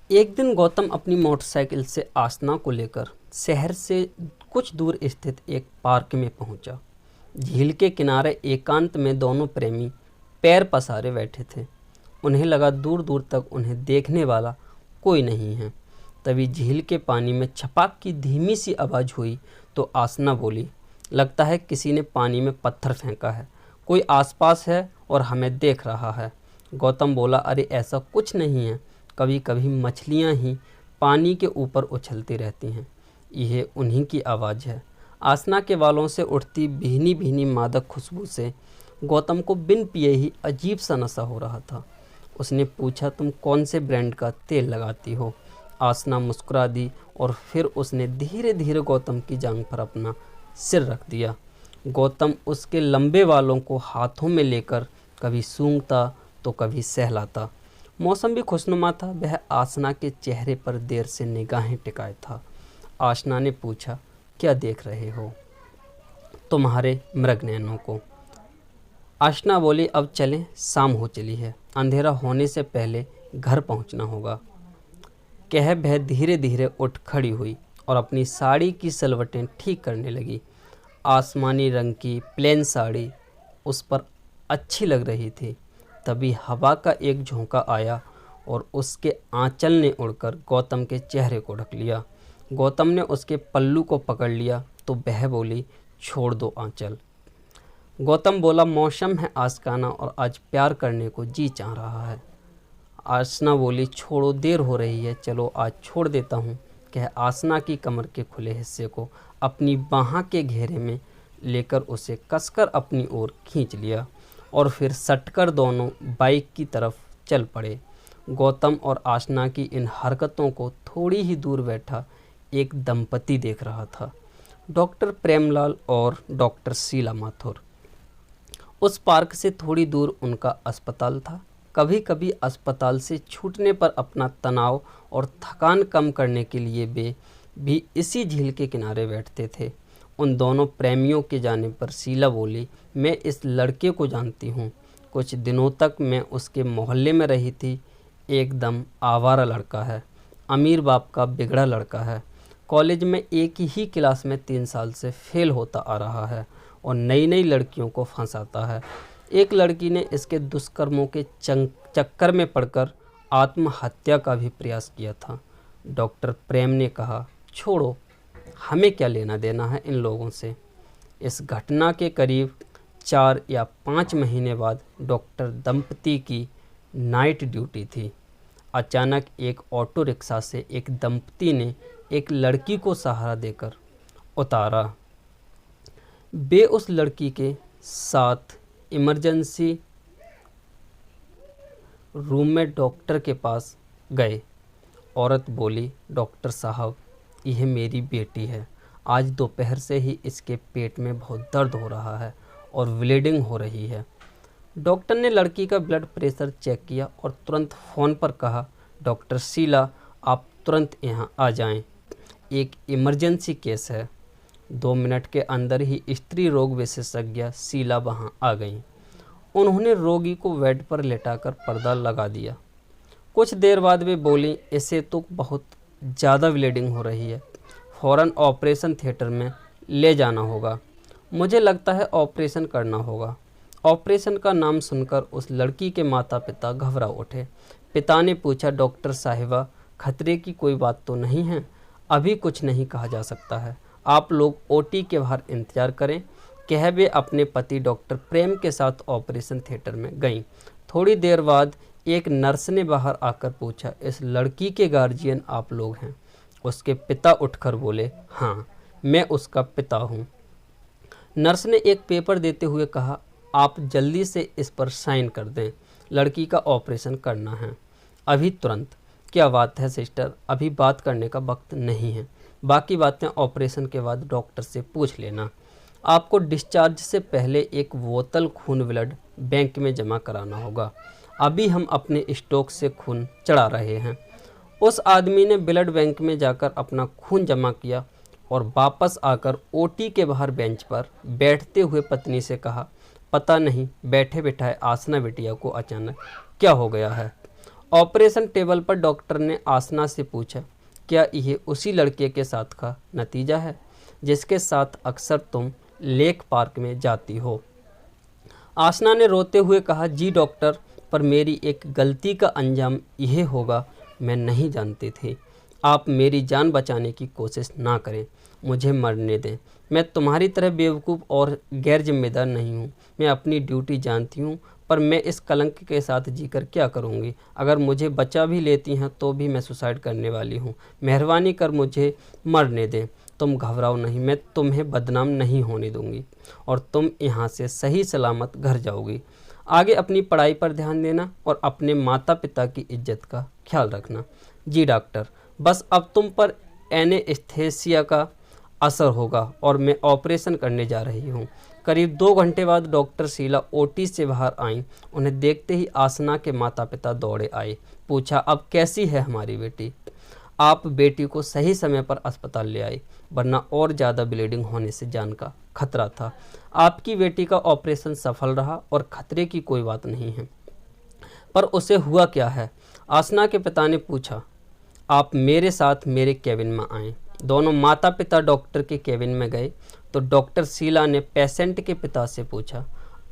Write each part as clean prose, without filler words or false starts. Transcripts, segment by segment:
एक दिन गौतम अपनी मोटरसाइकिल से आसना को लेकर शहर से कुछ दूर स्थित एक पार्क में पहुंचा। झील के किनारे एकांत में दोनों प्रेमी पैर पसारे बैठे थे। उन्हें लगा दूर दूर तक उन्हें देखने वाला कोई नहीं है। तभी झील के पानी में छपाक की धीमी सी आवाज़ हुई तो आसना बोली, लगता है किसी ने पानी में पत्थर फेंका है। कोई आसपास है और हमें देख रहा है। गौतम बोला, अरे ऐसा कुछ नहीं है, कभी कभी मछलियाँ ही पानी के ऊपर उछलती रहती हैं। यह उन्हीं की आवाज़ है। आसना के बालों से उठती भीनी भीनी मादक खुशबू से गौतम को बिन पिए ही अजीब सा नशा हो रहा था। उसने पूछा, तुम कौन से ब्रांड का तेल लगाती हो? आसना मुस्कुरा दी और फिर उसने धीरे धीरे गौतम की जांघ पर अपना सिर रख दिया। गौतम उसके लंबे बालों को हाथों में लेकर कभी सूंघता तो कभी सहलाता। मौसम भी खुशनुमा था। वह आसना के चेहरे पर देर से निगाहें टिकाए था। आसना ने पूछा, क्या देख रहे हो? तुम्हारे मृगनयनों को। आसना बोली, अब चलें, शाम हो चली है, अंधेरा होने से पहले घर पहुंचना होगा। कह वह धीरे धीरे उठ खड़ी हुई और अपनी साड़ी की सलवटें ठीक करने लगी। आसमानी रंग की प्लेन साड़ी उस पर अच्छी लग रही थी। तभी हवा का एक झोंका आया और उसके आंचल ने उड़कर गौतम के चेहरे को ढक लिया। गौतम ने उसके पल्लू को पकड़ लिया तो वह बोली, छोड़ दो आंचल। गौतम बोला, मौसम है आशिकाना और आज प्यार करने को जी चाह रहा है। आसना बोली, छोड़ो, देर हो रही है, चलो आज छोड़ देता हूँ। कह आसना की कमर के खुले हिस्से को अपनी बाह के घेरे में लेकर उसे कसकर अपनी ओर खींच लिया और फिर सटकर दोनों बाइक की तरफ चल पड़े। गौतम और आसना की इन हरकतों को थोड़ी ही दूर बैठा एक दंपति देख रहा था, डॉक्टर प्रेमलाल और डॉक्टर शीला माथुर। उस पार्क से थोड़ी दूर उनका अस्पताल था। कभी कभी अस्पताल से छूटने पर अपना तनाव और थकान कम करने के लिए वे भी इसी झील के किनारे बैठते थे। उन दोनों प्रेमियों के जाने पर शीला बोली, मैं इस लड़के को जानती हूँ। कुछ दिनों तक मैं उसके मोहल्ले में रही थी। एकदम आवारा लड़का है, अमीर बाप का बिगड़ा लड़का है। कॉलेज में एक ही क्लास में 3 साल से फेल होता आ रहा है और नई नई लड़कियों को फंसाता है। एक लड़की ने इसके दुष्कर्मों के चक्कर में पड़कर आत्महत्या का भी प्रयास किया था। डॉक्टर प्रेम ने कहा, छोड़ो, हमें क्या लेना देना है इन लोगों से। इस घटना के करीब 4 या 5 महीने बाद डॉक्टर दंपति की नाइट ड्यूटी थी। अचानक एक ऑटो रिक्शा से एक दंपति ने एक लड़की को सहारा देकर उतारा। वे उस लड़की के साथ इमरजेंसी रूम में डॉक्टर के पास गए। औरत बोली, डॉक्टर साहब, यह मेरी बेटी है। आज दोपहर से ही इसके पेट में बहुत दर्द हो रहा है और ब्लीडिंग हो रही है। डॉक्टर ने लड़की का ब्लड प्रेशर चेक किया और तुरंत फ़ोन पर कहा, डॉक्टर शीला, आप तुरंत यहाँ आ जाएं, एक इमरजेंसी केस है। 2 मिनट के अंदर ही स्त्री रोग विशेषज्ञ शीला वहाँ आ गईं। उन्होंने रोगी को बेड पर लेटाकर पर्दा लगा दिया। कुछ देर बाद वे बोली, इसे तो बहुत ज़्यादा ब्लीडिंग हो रही है, फ़ौरन ऑपरेशन थिएटर में ले जाना होगा। मुझे लगता है ऑपरेशन करना होगा। ऑपरेशन का नाम सुनकर उस लड़की के माता पिता घबरा उठे। पिता ने पूछा, डॉक्टर साहिबा, खतरे की कोई बात तो नहीं है? अभी कुछ नहीं कहा जा सकता है, आप लोग ओटी के बाहर इंतज़ार करें। कह वे अपने पति डॉक्टर प्रेम के साथ ऑपरेशन थिएटर में गईं। थोड़ी देर बाद एक नर्स ने बाहर आकर पूछा, इस लड़की के गार्जियन आप लोग हैं? उसके पिता उठकर बोले, हाँ, मैं उसका पिता हूँ। नर्स ने एक पेपर देते हुए कहा, आप जल्दी से इस पर साइन कर दें, लड़की का ऑपरेशन करना है अभी, तुरंत। क्या बात है सिस्टर, अभी बात करने का वक्त नहीं है, बाकी बातें ऑपरेशन के बाद डॉक्टर से पूछ लेना। आपको डिस्चार्ज से पहले एक बोतल खून ब्लड बैंक में जमा कराना होगा। अभी हम अपने स्टॉक से खून चढ़ा रहे हैं। उस आदमी ने ब्लड बैंक में जाकर अपना खून जमा किया और वापस आकर ओटी के बाहर बेंच पर बैठते हुए पत्नी से कहा, पता नहीं बैठे बिठाए आसना बिटिया को अचानक क्या हो गया है। ऑपरेशन टेबल पर डॉक्टर ने आसना से पूछा, क्या यह उसी लड़के के साथ का नतीजा है जिसके साथ अक्सर तुम लेक पार्क में जाती हो? आसना ने रोते हुए कहा, जी डॉक्टर, पर मेरी एक गलती का अंजाम यह होगा। मैं नहीं जानती थी। आप मेरी जान बचाने की कोशिश ना करें, मुझे मरने दें। मैं तुम्हारी तरह बेवकूफ़ और गैर जिम्मेदार नहीं हूँ। मैं अपनी ड्यूटी जानती हूँ, पर मैं इस कलंक के साथ जीकर क्या करूँगी? अगर मुझे बचा भी लेती हैं तो भी मैं सुसाइड करने वाली हूँ। मेहरबानी कर मुझे मरने दें। तुम घबराओ नहीं, मैं तुम्हें बदनाम नहीं होने दूंगी और तुम यहाँ से सही सलामत घर जाओगी। आगे अपनी पढ़ाई पर ध्यान देना और अपने माता पिता की इज्जत का ख्याल रखना। जी डॉक्टर, बस अब तुम पर एनेस्थेसिया का असर होगा और मैं ऑपरेशन करने जा रही हूँ। करीब 2 घंटे बाद डॉक्टर शीला ओटी से बाहर आईं। उन्हें देखते ही आसना के माता पिता दौड़े आए। पूछा, अब कैसी है हमारी बेटी? आप बेटी को सही समय पर अस्पताल ले आए, वरना और ज़्यादा ब्लीडिंग होने से जान का खतरा था। आपकी बेटी का ऑपरेशन सफल रहा और खतरे की कोई बात नहीं है। पर उसे हुआ क्या है? आसना के पिता ने पूछा। आप मेरे साथ मेरे केबिन में आएं। दोनों माता पिता डॉक्टर के केबिन में गए तो डॉक्टर शीला ने पेशेंट के पिता से पूछा,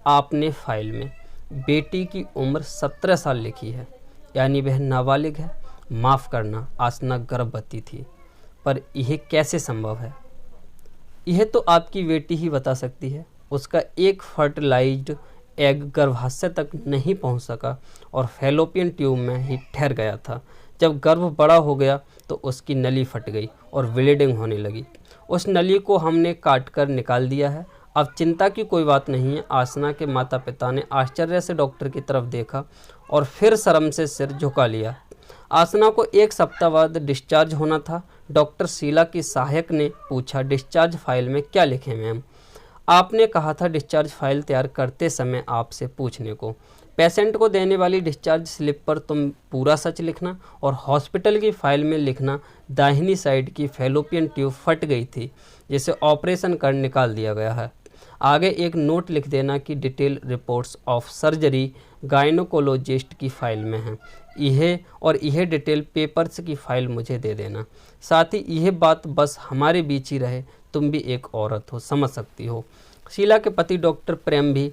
आपने फाइल में बेटी की उम्र 17 साल लिखी है, यानी वह नाबालिग है? माफ़ करना, आसना गर्भवती थी। पर यह कैसे संभव है? यह तो आपकी बेटी ही बता सकती है। उसका एक फर्टिलाइज्ड एग गर्भाशय तक नहीं पहुंच सका और फैलोपियन ट्यूब में ही ठहर गया था। जब गर्भ बड़ा हो गया तो उसकी नली फट गई और ब्लीडिंग होने लगी। उस नली को हमने काट कर निकाल दिया है। अब चिंता की कोई बात नहीं है। आसना के माता पिता ने आश्चर्य से डॉक्टर की तरफ देखा और फिर शर्म से सिर झुका लिया। आसना को 1 सप्ताह बाद डिस्चार्ज होना था। डॉक्टर शीला की सहायक ने पूछा, डिस्चार्ज फाइल में क्या लिखे मैम? आपने कहा था डिस्चार्ज फाइल तैयार करते समय आपसे पूछने को। पेशेंट को देने वाली डिस्चार्ज स्लिप पर तुम पूरा सच लिखना और हॉस्पिटल की फाइल में लिखना, दाहिनी साइड की फैलोपियन ट्यूब फट गई थी जिसे ऑपरेशन कर निकाल दिया गया है। आगे एक नोट लिख देना कि detail reports of surgery gynaecologist की फाइल में है। यह डिटेल पेपर्स की फाइल मुझे दे देना। साथ ही यह बात बस हमारे बीच ही रहे, तुम भी एक औरत हो, समझ सकती हो। शीला के पति डॉक्टर प्रेम भी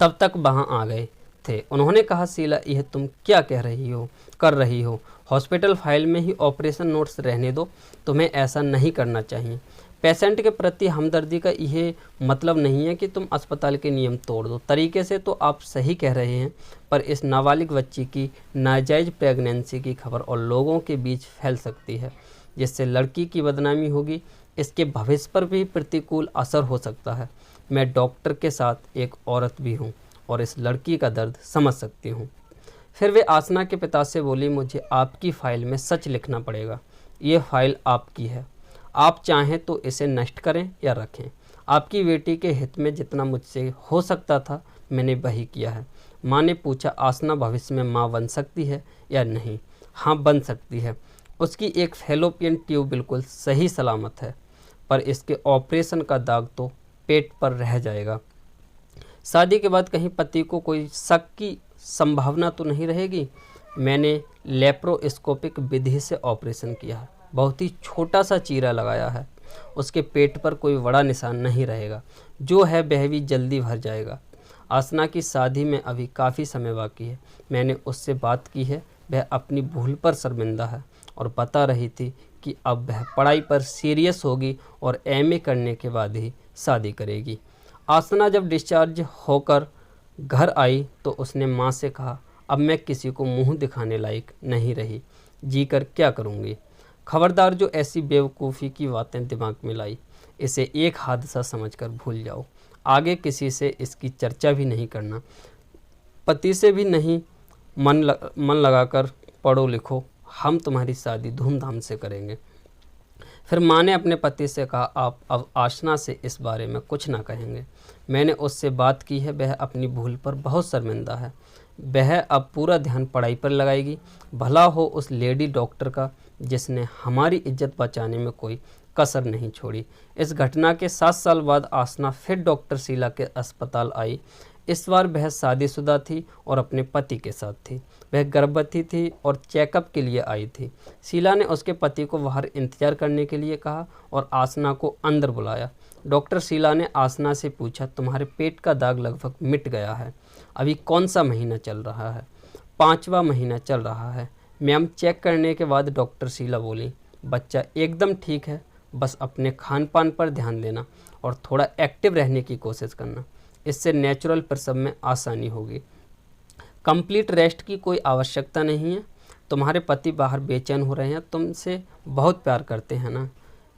तब तक वहाँ आ गए थे। उन्होंने कहा, शीला, यह तुम क्या कर रही हो? हॉस्पिटल फाइल में ही ऑपरेशन नोट्स रहने दो। तुम्हें ऐसा नहीं करना चाहिए। पेशेंट के प्रति हमदर्दी का यह मतलब नहीं है कि तुम अस्पताल के नियम तोड़ दो। तरीके से तो आप सही कह रहे हैं, पर इस नाबालिग बच्ची की नाजायज़ प्रेगनेंसी की खबर और लोगों के बीच फैल सकती है, जिससे लड़की की बदनामी होगी। इसके भविष्य पर भी प्रतिकूल असर हो सकता है। मैं डॉक्टर के साथ एक औरत भी हूँ और इस लड़की का दर्द समझ सकती हूँ। फिर वे आसना के पिता से बोली, मुझे आपकी फ़ाइल में सच लिखना पड़ेगा। ये फ़ाइल आपकी है। आप चाहें तो इसे नष्ट करें या रखें। आपकी बेटी के हित में जितना मुझसे हो सकता था मैंने वही किया है। माँ ने पूछा, आसना भविष्य में माँ बन सकती है या नहीं? हाँ, बन सकती है। उसकी एक फैलोपियन ट्यूब बिल्कुल सही सलामत है, पर इसके ऑपरेशन का दाग तो पेट पर रह जाएगा। शादी के बाद कहीं पति को कोई शक की संभावना तो नहीं रहेगी? मैंने लेप्रोस्कोपिक विधि से ऑपरेशन किया है। बहुत ही छोटा सा चीरा लगाया है। उसके पेट पर कोई बड़ा निशान नहीं रहेगा। जो है वह भी जल्दी भर जाएगा। आसना की शादी में अभी काफ़ी समय बाकी है। मैंने उससे बात की है। वह अपनी भूल पर शर्मिंदा है और बता रही थी कि अब वह पढ़ाई पर सीरियस होगी और एमए करने के बाद ही शादी करेगी। आसना जब डिस्चार्ज होकर घर आई तो उसने माँ से कहा, अब मैं किसी को मुंह दिखाने लायक नहीं रही। जी कर क्या करूँगी? खबरदार जो ऐसी बेवकूफ़ी की बातें दिमाग में लाई, इसे एक हादसा समझकर भूल जाओ। आगे किसी से इसकी चर्चा भी नहीं करना। पति से भी नहीं। मन लगाकर पढ़ो लिखो। हम तुम्हारी शादी धूमधाम से करेंगे। फिर माँ ने अपने पति से कहा, आप अब आसना से इस बारे में कुछ ना कहेंगे। मैंने उससे बात की है। वह अपनी भूल पर बहुत शर्मिंदा है। वह अब पूरा ध्यान पढ़ाई पर लगाएगी। भला हो उस लेडी डॉक्टर का जिसने हमारी इज्जत बचाने में कोई कसर नहीं छोड़ी। इस घटना के 7 साल बाद आसना फिर डॉक्टर शीला के अस्पताल आई। इस बार वह शादीशुदा थी और अपने पति के साथ थी। वह गर्भवती थी और चेकअप के लिए आई थी। शीला ने उसके पति को बाहर इंतजार करने के लिए कहा और आसना को अंदर बुलाया। डॉक्टर शीला ने आसना से पूछा, तुम्हारे पेट का दाग लगभग मिट गया है। अभी कौन सा महीना चल रहा है? 5वां महीना चल रहा है मैम। चेक करने के बाद डॉक्टर शीला बोली, बच्चा एकदम ठीक है, बस अपने खान पान पर ध्यान देना और थोड़ा एक्टिव रहने की कोशिश करना। इससे नेचुरल प्रसव में आसानी होगी। कंप्लीट रेस्ट की कोई आवश्यकता नहीं है। तुम्हारे पति बाहर बेचैन हो रहे हैं, तुमसे बहुत प्यार करते हैं ना?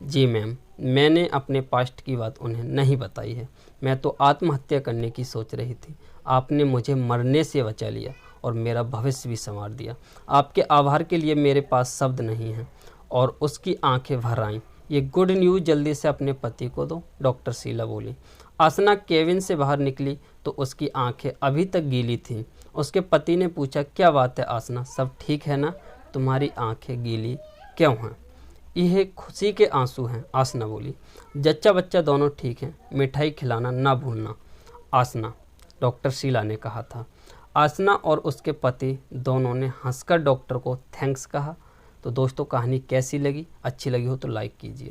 जी मैम, मैंने अपने पास्ट की बात उन्हें नहीं बताई है। मैं तो आत्महत्या करने की सोच रही थी। आपने मुझे मरने से बचा लिया और मेरा भविष्य भी संवार दिया। आपके आभार के लिए मेरे पास शब्द नहीं हैं। और उसकी आंखें भर आईं। ये गुड न्यूज़ जल्दी से अपने पति को दो, डॉक्टर शीला बोली। आसना केबिन से बाहर निकली तो उसकी आंखें अभी तक गीली थीं। उसके पति ने पूछा, क्या बात है आसना, सब ठीक है ना? तुम्हारी आंखें गीली क्यों हैं? यह खुशी के आंसू हैं, आसना बोली। जच्चा बच्चा दोनों ठीक हैं, मिठाई खिलाना ना भूलना आसना, डॉक्टर शीला ने कहा था। आसना और उसके पति दोनों ने हंसकर डॉक्टर को थैंक्स कहा। तो दोस्तों, कहानी कैसी लगी? अच्छी लगी हो तो लाइक कीजिए।